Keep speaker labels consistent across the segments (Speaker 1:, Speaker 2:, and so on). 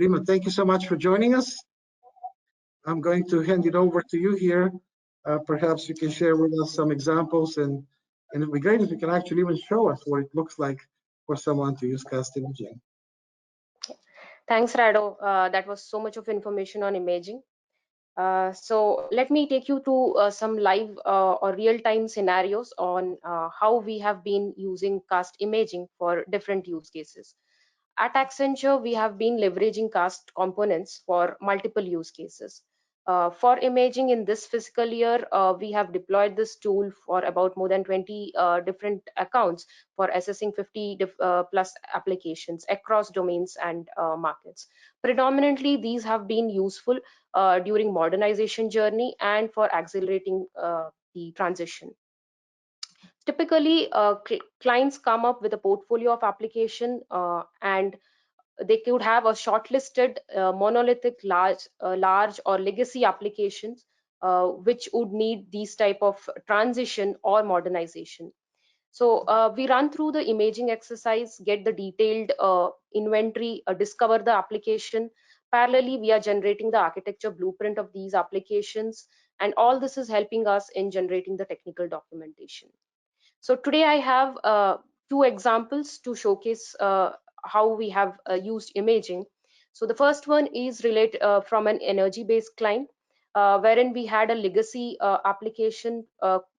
Speaker 1: Reema, thank you so much for joining us. I'm going to hand it over to you here. Perhaps you can share with us some examples, and it would be great if you can actually even show us what it looks like for someone to use cast imaging.
Speaker 2: Thanks, Rado. That was so much of information on imaging. So let me take you to some live or real-time scenarios on how we have been using cast imaging for different use cases. At Accenture, we have been leveraging cast components for multiple use cases. For imaging in this fiscal year, we have deployed this tool for about more than 20 different accounts for assessing 50 plus applications across domains and markets. Predominantly, these have been useful during modernization journey and for accelerating the transition. Typically, clients come up with a portfolio of application and they could have a shortlisted monolithic large or legacy applications which would need these type of transition or modernization. So we run through the imaging exercise, get the detailed inventory, discover the application. Parallelly, we are generating the architecture blueprint of these applications, and all this is helping us in generating the technical documentation. So today I have two examples to showcase how we have used imaging. So the first one is related from an energy-based client, wherein we had a legacy application,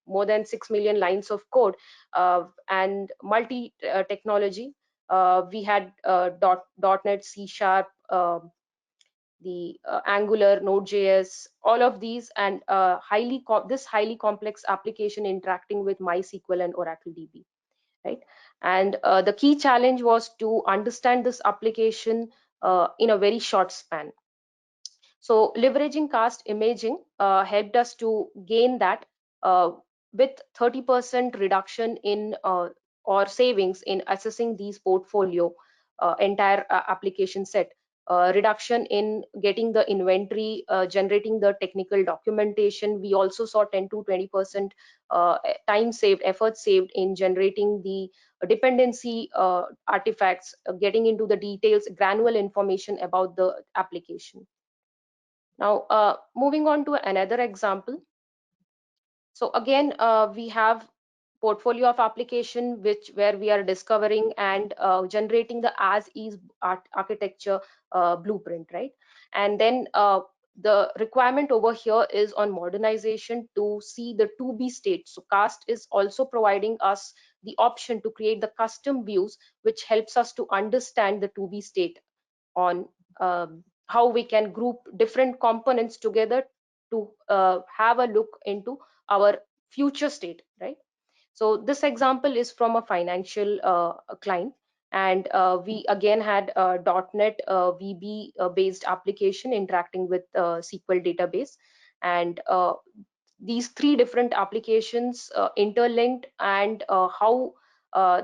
Speaker 2: more than 6 million lines of code, and multi-technology. We had .NET, C#, the Angular, Node.js, all of these, and this highly complex application interacting with MySQL and Oracle DB, right? And the key challenge was to understand this application in a very short span. So leveraging cast imaging helped us to gain that with 30% reduction in or savings in assessing these portfolio entire application set. Reduction in getting the inventory, generating the technical documentation. We also saw 10 to 20% time saved, effort saved in generating the dependency artifacts, getting into the details, granular information about the application. Now, moving on to another example. So again, we have portfolio of application where we are discovering and generating the as-is architecture blueprint, right? And then the requirement over here is on modernization to see the to-be state. So cast is also providing us the option to create the custom views, which helps us to understand the to-be state on how we can group different components together to have a look into our future state, right? So this example is from a financial client, and we again had a .NET VB based application interacting with SQL database, and these three different applications interlinked, and how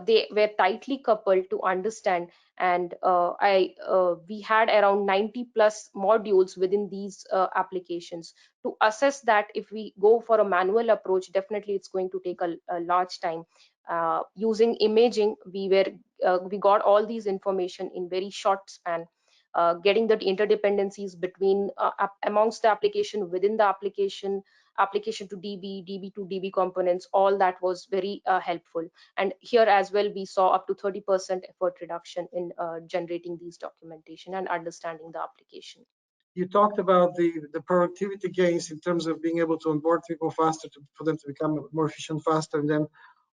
Speaker 2: they were tightly coupled to understand. And we had around 90 plus modules within these applications. To assess that, if we go for a manual approach, definitely it's going to take a large time. Using imaging, we got all these information in very short span. Getting the interdependencies between amongst the application, within the application to DB, DB to DB components, all that was very helpful. And here as well, we saw up to 30% effort reduction in generating these documentation and understanding the application.
Speaker 1: You talked about the productivity gains in terms of being able to onboard people faster, for them to become more efficient faster, and then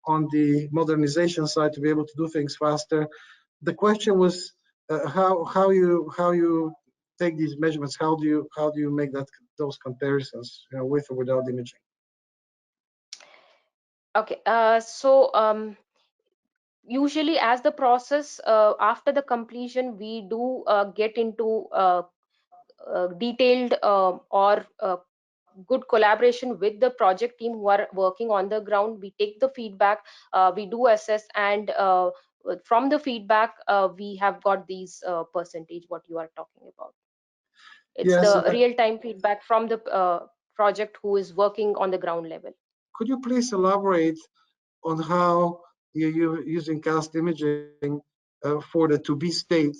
Speaker 1: on the modernization side to be able to do things faster. The question was how you take these measurements. How do you make those comparisons, with or without imaging?
Speaker 2: Okay, usually as the process after the completion, we do get into detailed or good collaboration with the project team who are working on the ground. We take the feedback, we do assess, and from the feedback we have got these percentage what you are talking about. It's the real-time feedback from the project who is working on the ground level.
Speaker 1: Could you please elaborate on how you're using cast imaging for the to-be state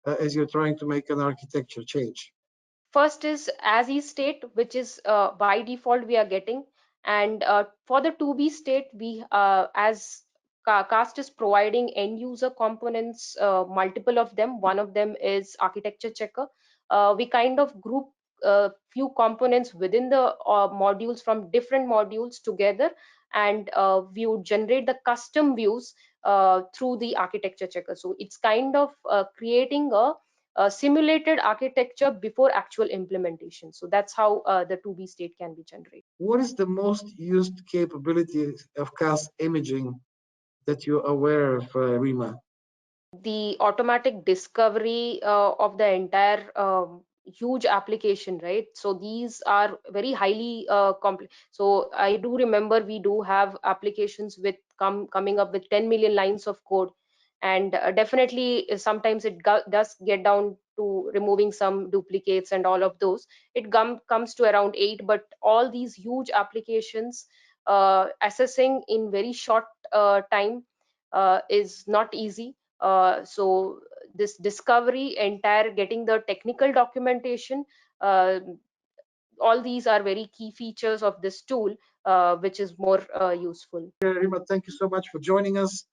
Speaker 1: as you're trying to make an architecture change?
Speaker 2: First is as is state, which is by default we are getting, and for the to be state, we as cast is providing end user components, multiple of them. One of them is architecture checker. We kind of group few components within the modules from different modules together, and we would generate the custom views through the architecture checker. So it's kind of creating a simulated architecture before actual implementation. So that's how the to be state can be generated.
Speaker 1: What is the most used capability of CAS imaging that you're aware of, Reema?
Speaker 2: The automatic discovery of the entire huge application, right? So these are very highly complex. So I do remember we do have applications with coming up with 10 million lines of code, and definitely sometimes it does get down to removing some duplicates and all of those. It comes to around 8, but all these huge applications, assessing in very short time is not easy. So this discovery, entire getting the technical documentation, uh, all these are very key features of this tool, which is more useful.
Speaker 1: Reema, thank you so much for joining us.